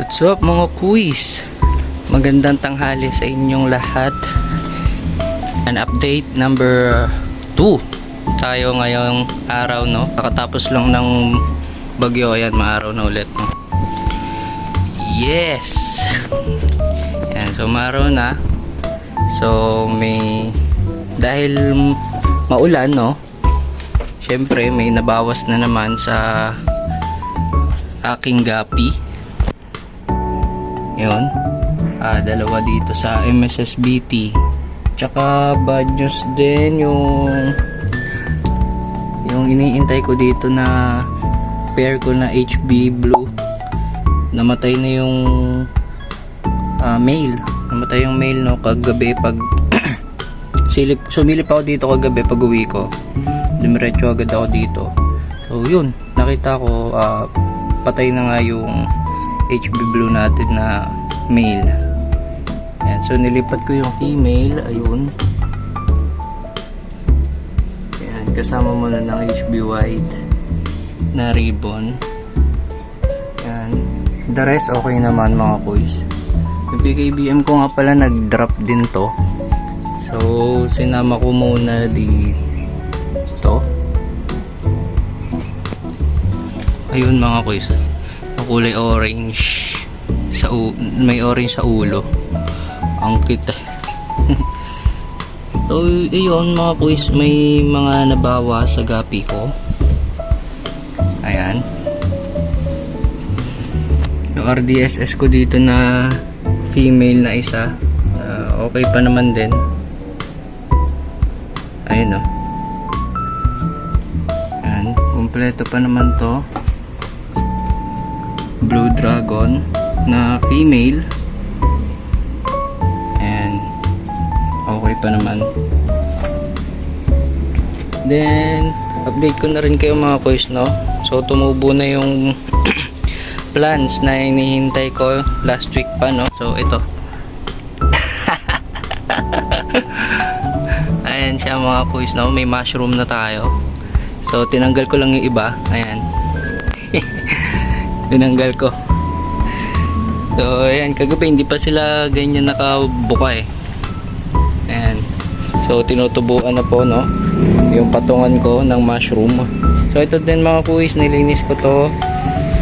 What's up mga quiz? Magandang tanghali sa inyong lahat. An update number 2 tayo ngayong araw, no? Kakatapos lang ng bagyo, ayan, maaraw na ulit, no? Yes! Ayan, so maaraw na. So dahil maulan, no? Syempre may nabawas na naman sa aking gapi. Yun, dalawa dito sa MSSBT. Tsaka bad news din yung iniintay ko dito na pair ko na HB Blue. Namatay na yung male. Namatay yung male, no, kagabi pag sumilip ako dito kagabi pag uwi ko. Dumiretso agad ako dito. So yun, nakita ko patay na nga yung HB Blue natin na male. Ayan, so nilipat ko yung female. Ayun. Ayan, kasama mo na ng HB White na ribbon. Ayan. The rest okay naman mga boys. Yung PKBM ko nga pala nag-drop din to. So sinama ko muna dito. Ayun mga boys, kulay orange sa may orange sa ulo, ang cute. So ayun mga boys, may mga nabawa sa gapi ko. Ayan, yung RDSS ko dito na female na isa, okay pa naman din. Ayun, o, ayan, kompleto pa naman to. Blue Dragon na female, and okay pa naman. Then update ko na rin kayo mga boys, no? So tumubo na yung plants na hinihintay ko last week pa, no? So ito. Ayan siya mga boys, no? May mushroom na tayo. So tinanggal ko lang yung iba. Ayan. Tinanggal ko. So ayan, kagabi hindi pa sila ganyan nakabuka eh. Ayan. So tinutubuan na po, no, yung patungan ko ng mushroom. So ito din mga kuis, nilinis ko to.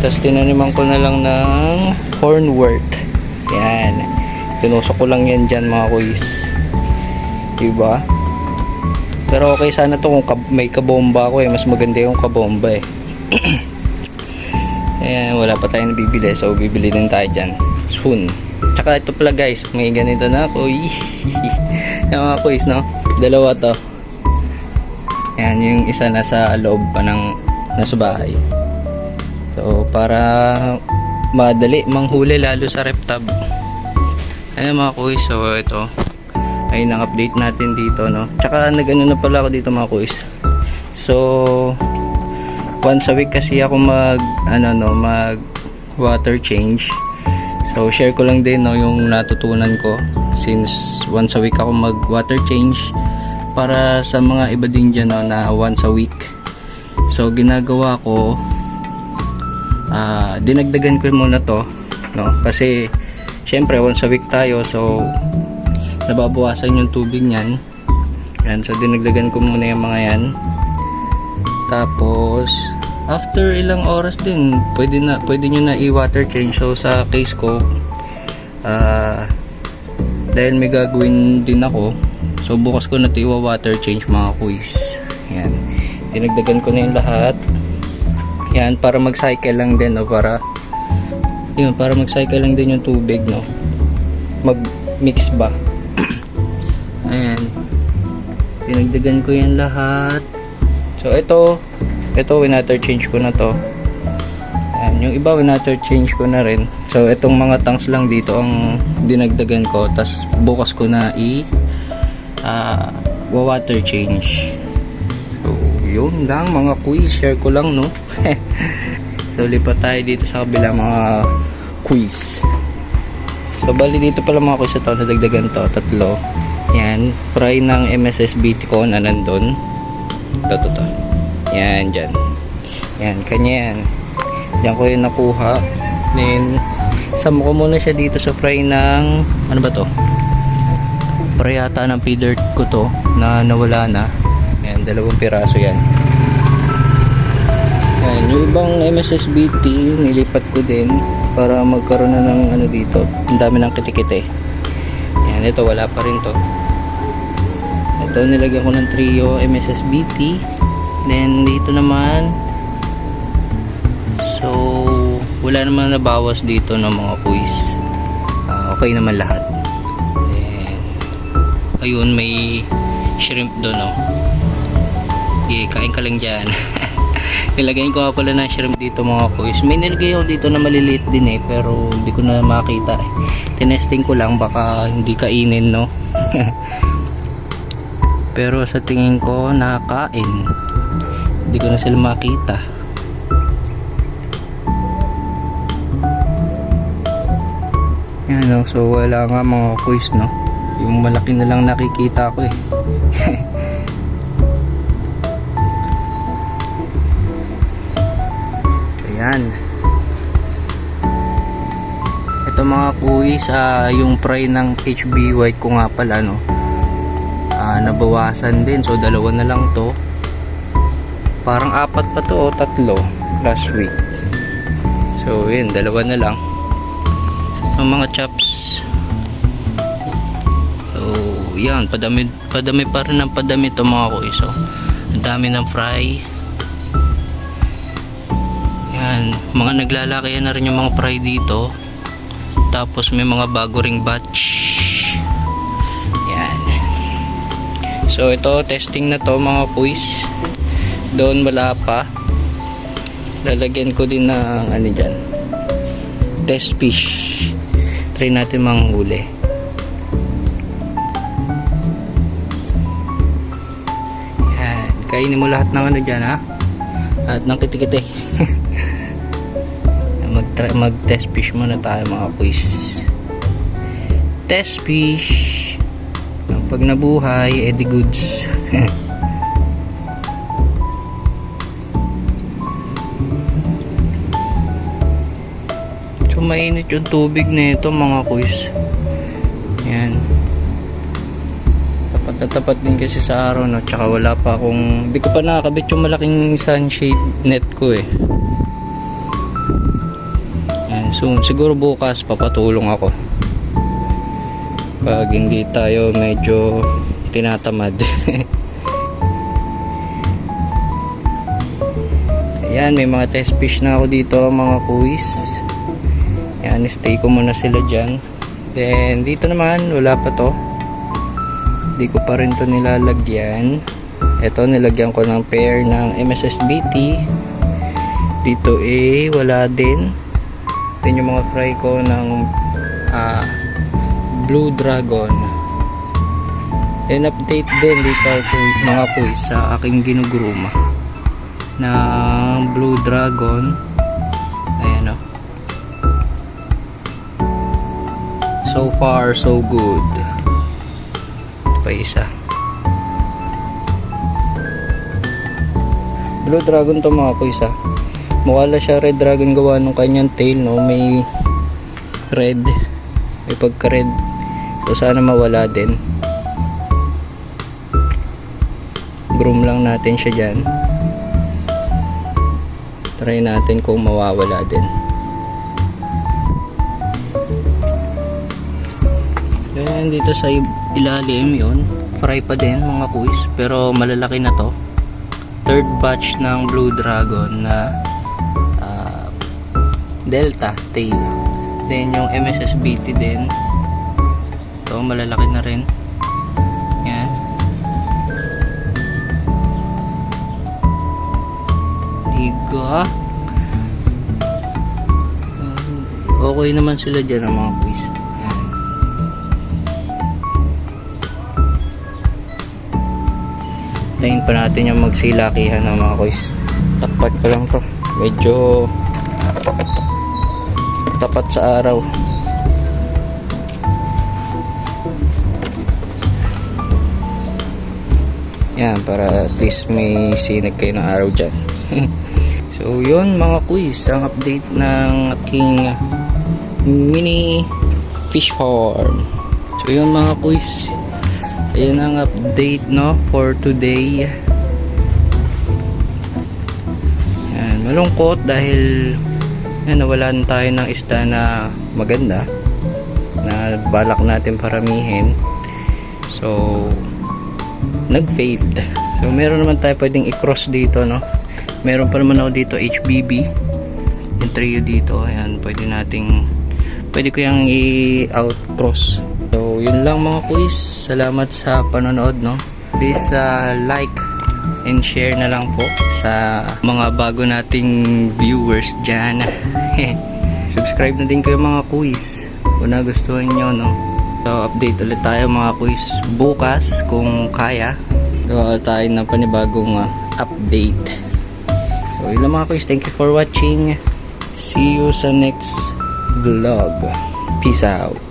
Tapos tinaniman ko na lang ng hornwort. Ayan. Tinusok ko lang yan dyan mga kuis. Diba? Pero okay sana to kung may kabomba ako eh. Mas maganda yung kabomba eh. Ayan, wala pa tayong nabibili, so bibili din tayo dyan soon. Tsaka ito pala guys, may ganito na ako. Yung mga kuis, no, dalawa to. Ayan, yung isa nasa loob pa nasa bahay. So para madali manghuli lalo sa reptab. Ayan mga kuis, so ito ayun ang update natin dito, no. Tsaka nag-ano na pala ako dito mga kuis. So once a week kasi ako mag water change. So share ko lang din, no, yung natutunan ko since once a week ako mag water change para sa mga iba din dyan, no, na once a week. So ginagawa ko, dinagdagan ko muna to, no, kasi syempre once a week tayo, so nababawasan yung tubig niyan. Yan, so dinagdagan ko muna yung mga yan. Tapos after ilang oras din pwede nyo na i-water change. So sa case ko, dahil may gagawin din ako, so bukas ko na ito i-water change mga quiz. Yan, dinagdagan ko na yung lahat. Yan, para mag-cycle lang din, no, para mag-cycle lang din yung tubig, no, mag-mix ba. Ayan, dinagdagan ko yan lahat. So ito winater change ko na to. Ayan, yung iba winater change ko na rin. So itong mga tanks lang dito ang dinagdagan ko, tas bukas ko na water change. So yun lang mga quiz, share ko lang, no. So lipat tayo dito sa kabila mga quiz. So bali dito pala mga quiz, ito nadagdagan to, 3. Yan, fry ng MSSBT ko na nandun. Ito. Yan, dyan. Yan, kanya yan. Diyan ko yung nakuha. Then Sama ko muna siya dito sa fry ng ano ba to? Fry yata ng feeder ko to na nawala na. Ayan, 2 piraso yan. Ayan, yung ibang MSSBT nilipat ko din para magkaroon na ng ano dito. Ang dami ng kitikite. Ayan, ito wala pa rin to. Ito nilagyan ko ng trio MSSBT. Then dito naman, so wala naman nabawas dito ng mga kuis. Okay naman lahat. Then ayun, may shrimp doon, oh. Kain ka lang dyan. Nilagay ko pala ng shrimp dito mga kuis. May nilagay ako dito na maliliit din pero hindi ko na makita. Tinesting ko lang, baka hindi kainin, no. Pero sa tingin ko nakakain. Hindi ko na sila makita. Yan, no? So wala nga mga kuis, no. Yung malaki na lang nakikita ko Ayan. Ito mga kuis, yung fry ng HB white ko nga pala, no. Nabawasan din, so 2 na lang to. Parang 4 pa to o 3 last week. So yun, 2 na lang ang mga chops. So yan, padami pa rin ang padami to mga kuis. So ang dami ng fry. Yan, mga naglalaki na rin yung mga fry dito. Tapos may mga bago ring batch. Yan. So ito, testing na to mga kuis. Doon wala pa. Lalagyan ko din ng ano dyan, test fish. Try natin manghuli. Yan, kainin mo lahat ng ano dyan, ha, at ng kitikite. Mag test fish muna tayo mga kuis. Test fish. Pag nabuhay, edi goods. So mainit yung tubig na ito mga kuis. Yan. Tapat na tapat din kasi sa araw, no? Tsaka wala pa akong, hindi ko pa nakakabit yung malaking sunshade net ko Yan. So siguro bukas papatulong ako pag hindi tayo medyo tinatamad. Ayan, may mga test fish na ako dito mga kuis. Ayan, stay ko muna sila dyan. Then dito naman wala pa to, hindi ko pa rin to nilalagyan. Ito, nilagyan ko ng pair ng MSSBT. Dito wala din. Then yung mga fry ko ng Blue Dragon. Then update din dito mga kuis sa aking ginuguruma na Blue Dragon. Ayan, oh. So far so good. Ito pa isa. Blue Dragon to mga kuis, mukha lang siya Red Dragon gawa nung kanyang tail, no. May red, may pagka red. So sana mawala din. Groom lang natin siya dyan. Try natin kung mawawala din. Ayan, dito sa ilalim yon, fry pa din mga kuis, pero malalaki na to. Third batch ng Blue Dragon na Delta tail. Then yung MSSBT din, ito malalaki na rin. Yan. Diga. Okay naman sila dyan ang mga kuis. Yan. Tayin pa natin yung magsilakihan ng mga kuis. Tapat ko lang to. Medyo tapat sa araw. Yan, para at least may sinag kayo ng araw dyan. So yun mga kuis, ang update ng aking mini fish farm. So yun mga kuys, ayun ang update no for today. Yan, malungkot dahil yan, nawalan tayo ng isda na maganda na balak natin paramihin. So nag-fade. So meron naman tayo pwedeng i-cross dito no. Meron pa naman ako dito HBB. Yung trio dito, ayan, pwede ko yung i-out-cross. So yun lang mga kuys. Salamat sa panonood no. Please like and share na lang po sa mga bago nating viewers dyan. Subscribe na din kayo mga kuys kung nagustuhan nyo no. So update ulit tayo mga kuys bukas kung kaya. Gawa tayo ng panibagong update. So yun lang mga kuys, thank you for watching. See you sa next vlog. Peace out.